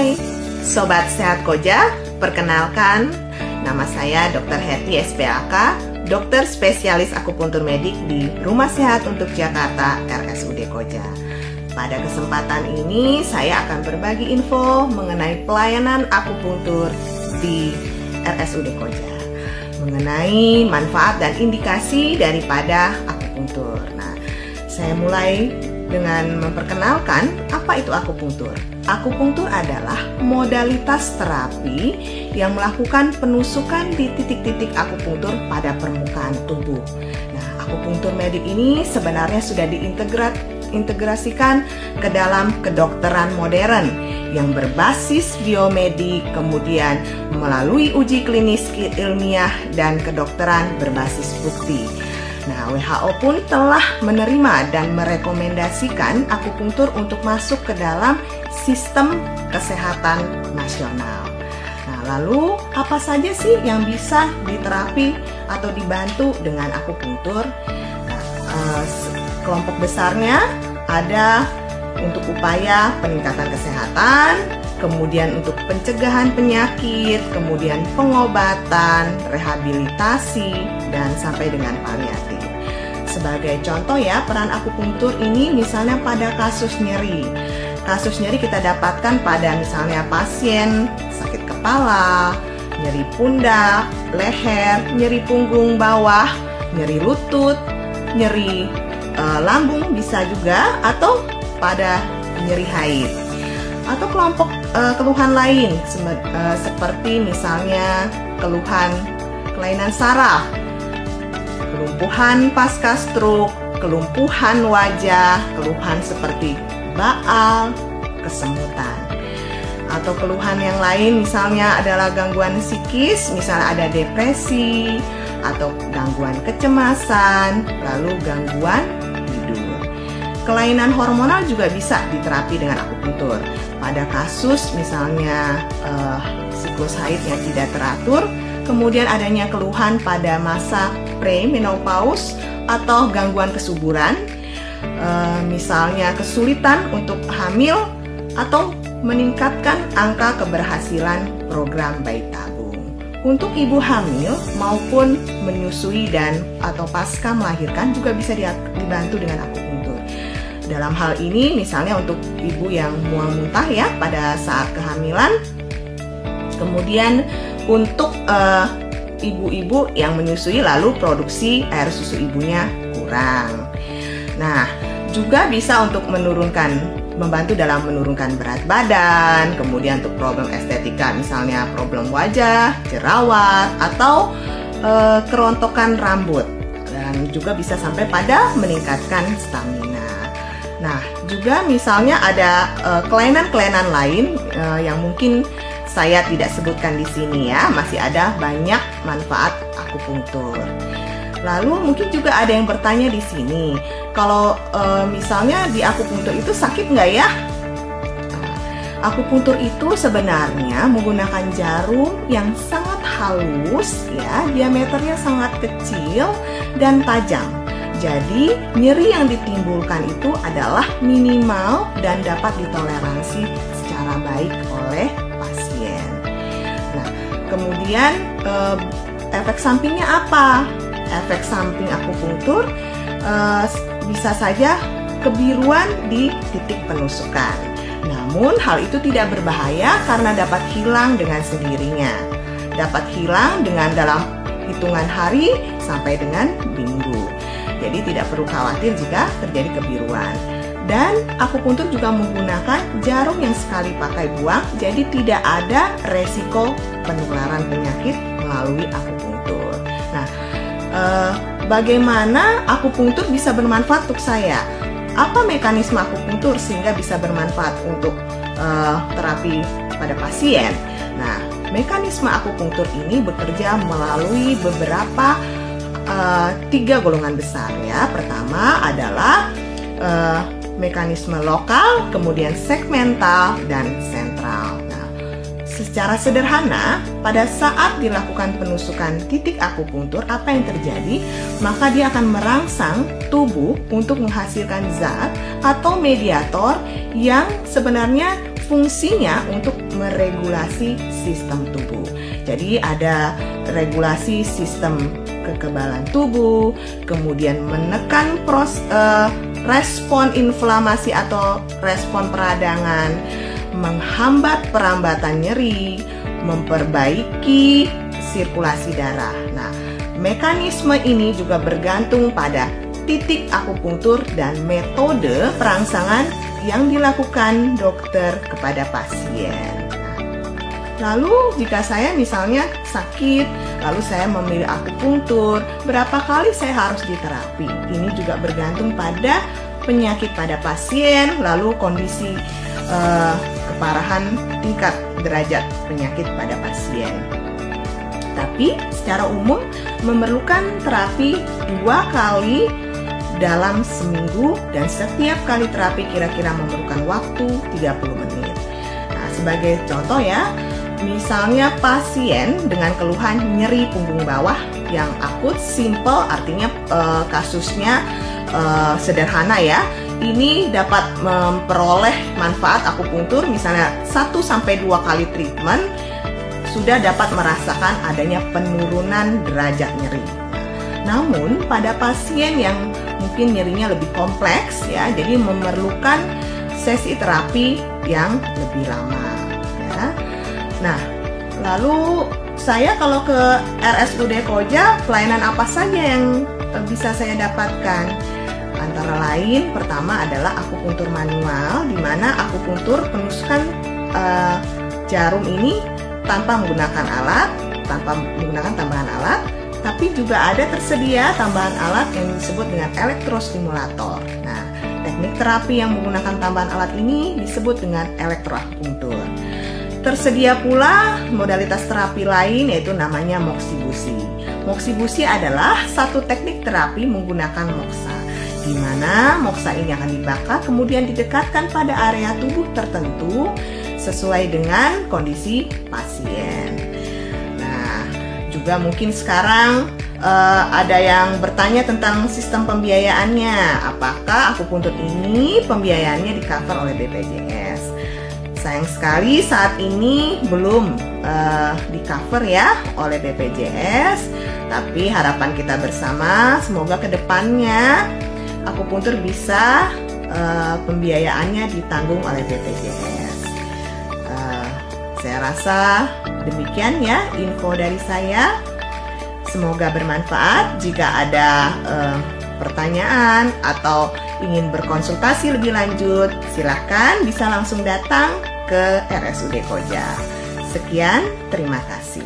Hai Sobat Sehat Koja, perkenalkan nama saya Dr. Hetty SPAK, dokter spesialis akupuntur medik di Rumah Sehat untuk Jakarta RSUD Koja. Pada kesempatan ini saya akan berbagi info mengenai pelayanan akupuntur di RSUD Koja, mengenai manfaat dan indikasi daripada akupuntur. Nah, saya mulai dengan memperkenalkan apa itu akupuntur. Akupuntur adalah modalitas terapi yang melakukan penusukan di titik-titik akupuntur pada permukaan tubuh. Nah, akupuntur medik ini sebenarnya sudah diintegrasikan ke dalam kedokteran modern yang berbasis biomedik, kemudian melalui uji klinis ilmiah dan kedokteran berbasis bukti. Nah, WHO pun telah menerima dan merekomendasikan akupuntur untuk masuk ke dalam sistem kesehatan nasional. Nah, lalu apa saja sih yang bisa diterapi atau dibantu dengan akupuntur? Nah, kelompok besarnya ada untuk upaya peningkatan kesehatan, kemudian untuk pencegahan penyakit, kemudian pengobatan, rehabilitasi, dan sampai dengan paliatif. Sebagai contoh ya, peran akupuntur ini misalnya pada kasus nyeri. Kasus nyeri kita dapatkan pada misalnya pasien sakit kepala, nyeri pundak, leher, nyeri punggung bawah, nyeri lutut, nyeri lambung bisa juga, atau pada nyeri haid. Atau kelompok keluhan lain seperti misalnya keluhan kelainan saraf, kelumpuhan pasca stroke, kelumpuhan wajah, keluhan seperti baal, kesemutan. Atau keluhan yang lain misalnya adalah gangguan psikis, misalnya ada depresi atau gangguan kecemasan, lalu gangguan tidur. Kelainan hormonal juga bisa diterapi dengan akupuntur. Pada kasus misalnya siklus haid yang tidak teratur, kemudian adanya keluhan pada masa premenopause atau gangguan kesuburan, misalnya kesulitan untuk hamil atau meningkatkan angka keberhasilan program bayi tabung. Untuk ibu hamil maupun menyusui dan atau pasca melahirkan juga bisa dibantu dengan akupuntur. Dalam hal ini misalnya untuk ibu yang mual muntah ya pada saat kehamilan, kemudian untuk ibu-ibu yang menyusui lalu produksi air susu ibunya kurang. Nah, juga bisa untuk membantu dalam menurunkan berat badan, kemudian untuk problem estetika misalnya problem wajah, jerawat, atau kerontokan rambut, dan juga bisa sampai pada meningkatkan stamina. Nah, juga misalnya ada kelainan-kelainan lain yang mungkin saya tidak sebutkan di sini ya, masih ada banyak manfaat akupuntur. Lalu mungkin juga ada yang bertanya di sini, kalau misalnya di akupuntur itu sakit nggak ya? Akupuntur itu sebenarnya menggunakan jarum yang sangat halus ya, diameternya sangat kecil dan tajam. Jadi nyeri yang ditimbulkan itu adalah minimal dan dapat ditoleransi secara baik oleh pasien. Nah, kemudian efek sampingnya apa? Efek samping akupuntur bisa saja kebiruan di titik penusukan. Namun hal itu tidak berbahaya karena dapat hilang dengan sendirinya. Dapat hilang dengan dalam hitungan hari sampai dengan minggu. Jadi tidak perlu khawatir jika terjadi kebiruan. Dan akupuntur juga menggunakan jarum yang sekali pakai buang, jadi tidak ada resiko penularan penyakit melalui akupuntur. Nah, bagaimana akupuntur bisa bermanfaat untuk saya? Apa mekanisme akupuntur sehingga bisa bermanfaat untuk terapi pada pasien? Nah, mekanisme akupuntur ini bekerja melalui beberapa 3 golongan besar ya. Pertama adalah mekanisme lokal, kemudian segmental, dan sentral. Nah, secara sederhana, pada saat dilakukan penusukan titik akupuntur, apa yang terjadi? Maka dia akan merangsang tubuh untuk menghasilkan zat atau mediator yang sebenarnya fungsinya untuk meregulasi sistem tubuh. Jadi ada regulasi sistem kekebalan tubuh, kemudian menekan respon inflamasi atau respon peradangan, menghambat perambatan nyeri, memperbaiki sirkulasi darah. Nah, mekanisme ini juga bergantung pada titik akupunktur dan metode perangsangan yang dilakukan dokter kepada pasien. Lalu jika saya misalnya sakit, lalu saya memilih akupunktur, berapa kali saya harus diterapi? Ini juga bergantung pada penyakit pada pasien, lalu kondisi keparahan tingkat derajat penyakit pada pasien. Tapi secara umum memerlukan terapi 2 kali dalam seminggu, dan setiap kali terapi kira-kira memerlukan waktu 30 menit. Nah, sebagai contoh ya, misalnya pasien dengan keluhan nyeri punggung bawah yang akut, simple, artinya kasusnya sederhana ya. Ini dapat memperoleh manfaat akupunktur misalnya 1-2 kali treatment, sudah dapat merasakan adanya penurunan derajat nyeri. Namun pada pasien yang mungkin nyerinya lebih kompleks ya, jadi memerlukan sesi terapi yang lebih lama ya. Nah, lalu saya kalau ke RSUD Koja, pelayanan apa saja yang bisa saya dapatkan? Antara lain, pertama adalah akupunktur manual, di mana akupunktur penusukan jarum ini tanpa menggunakan alat, tanpa menggunakan tambahan alat, tapi juga ada tersedia tambahan alat yang disebut dengan elektrostimulator. Nah, teknik terapi yang menggunakan tambahan alat ini disebut dengan elektroakupunktur. Tersedia pula modalitas terapi lain, yaitu namanya moxibusi. Moxibusi adalah satu teknik terapi menggunakan moksa, di mana moksa ini akan dibakar kemudian didekatkan pada area tubuh tertentu sesuai dengan kondisi pasien. Nah, juga mungkin sekarang ada yang bertanya tentang sistem pembiayaannya. Apakah akupunktur ini pembiayaannya di-cover oleh BPJS? Sayang sekali saat ini belum di-cover ya oleh BPJS. Tapi harapan kita bersama semoga kedepannya akupunktur bisa pembiayaannya ditanggung oleh BPJS. Saya rasa demikian ya info dari saya. Semoga bermanfaat. Jika ada pertanyaan atau ingin berkonsultasi lebih lanjut, silakan bisa langsung datang ke RSUD Koja. Sekian, terima kasih.